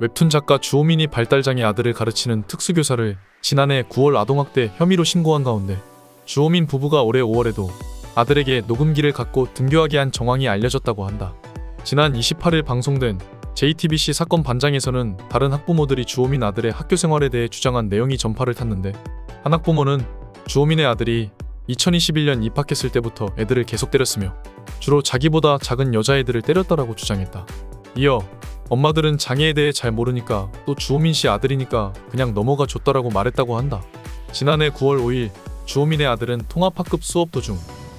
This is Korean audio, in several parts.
웹툰 작가 주호민이 발달장애 아들을 가르치는 특수교사를 지난해 9월 아동학대 혐의로 신고한 가운데 주호민 부부가 올해 5월에도 아들에게 녹음기를 갖고 등교하게 한 정황이 알려졌다고 한다. 지난 28일 방송된 JTBC 사건 반장에서는 다른 학부모들이 주호민 아들의 학교 생활에 대해 주장한 내용이 전파를 탔는데, 한 학부모는 주호민의 아들이 2021년 입학했을 때부터 애들을 계속 때렸으며 주로 자기보다 작은 여자애들을 때렸다라고 주장했다. 이어 엄마들은 장애에 대해 잘 모르니까 또 주호민 씨 아들이니까 그냥 넘어가 줬다라고 말했다고 한다. 지난해 9월 5일 주호민의 아들은 통합학급 수업 도중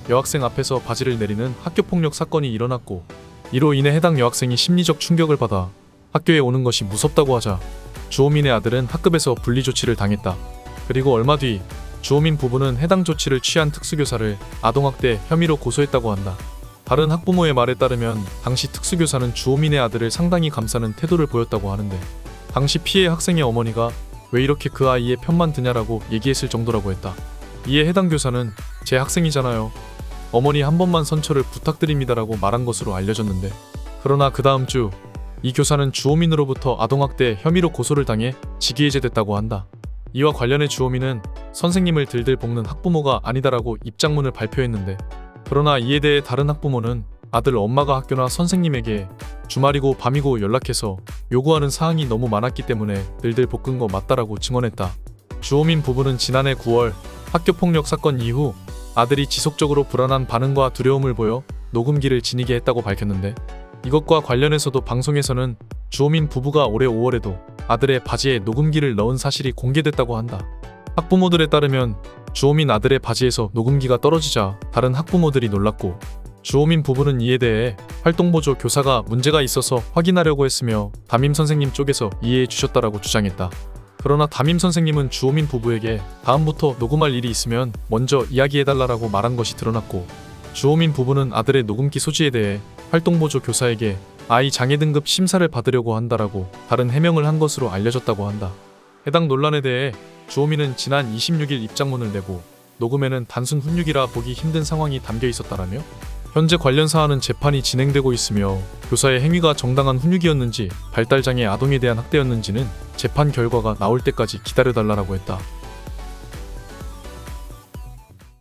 여학생 앞에서 바지를 내리는 학교폭력 사건이 일어났고, 이로 인해 해당 여학생이 심리적 충격을 받아 학교에 오는 것이 무섭다고 하자 주호민의 아들은 학급에서 분리 조치를 당했다. 그리고 얼마 뒤 주호민 부부는 해당 조치를 취한 특수교사를 아동학대 혐의로 고소했다고 한다. 다른 학부모의 말에 따르면 당시 특수교사는 주호민의 아들을 상당히 감싸는 태도를 보였다고 하는데, 당시 피해 학생의 어머니가 왜 이렇게 그 아이의 편만 드냐라고 얘기했을 정도라고 했다. 이에 해당 교사는 제 학생이잖아요. 어머니 한 번만 선처를 부탁드립니다라고 말한 것으로 알려졌는데, 그러나 그 다음 주 이 교사는 주호민으로부터 아동학대 혐의로 고소를 당해 직위해제됐다고 한다. 이와 관련해 주호민은 선생님을 들들 볶는 학부모가 아니다라고 입장문을 발표했는데, 그러나 이에 대해 다른 학부모는 아들 엄마가 학교나 선생님에게 주말이고 밤이고 연락해서 요구하는 사항이 너무 많았기 때문에 들들 볶은 거 맞다라고 증언했다. 주호민 부부는 지난해 9월 학교폭력 사건 이후 아들이 지속적으로 불안한 반응과 두려움을 보여 녹음기를 지니게 했다고 밝혔는데, 이것과 관련해서도 방송에서는 주호민 부부가 올해 5월에도 아들의 바지에 녹음기를 넣은 사실이 공개됐다고 한다. 학부모들에 따르면 주호민 아들의 바지에서 녹음기가 떨어지자 다른 학부모들이 놀랐고, 주호민 부부는 이에 대해 활동보조 교사가 문제가 있어서 확인하려고 했으며 담임 선생님 쪽에서 이해해 주셨다라고 주장했다. 그러나 담임 선생님은 주호민 부부에게 다음부터 녹음할 일이 있으면 먼저 이야기해달라고 말한 것이 드러났고, 주호민 부부는 아들의 녹음기 소지에 대해 활동보조 교사에게 아이 장애 등급 심사를 받으려고 한다라고 다른 해명을 한 것으로 알려졌다고 한다. 해당 논란에 대해 주호민은 지난 26일 입장문을 내고, 녹음에는 단순 훈육이라 보기 힘든 상황이 담겨 있었다라며 현재 관련 사안은 재판이 진행되고 있으며 교사의 행위가 정당한 훈육이었는지 발달장애 아동에 대한 학대였는지는 재판 결과가 나올 때까지 기다려달라고 했다.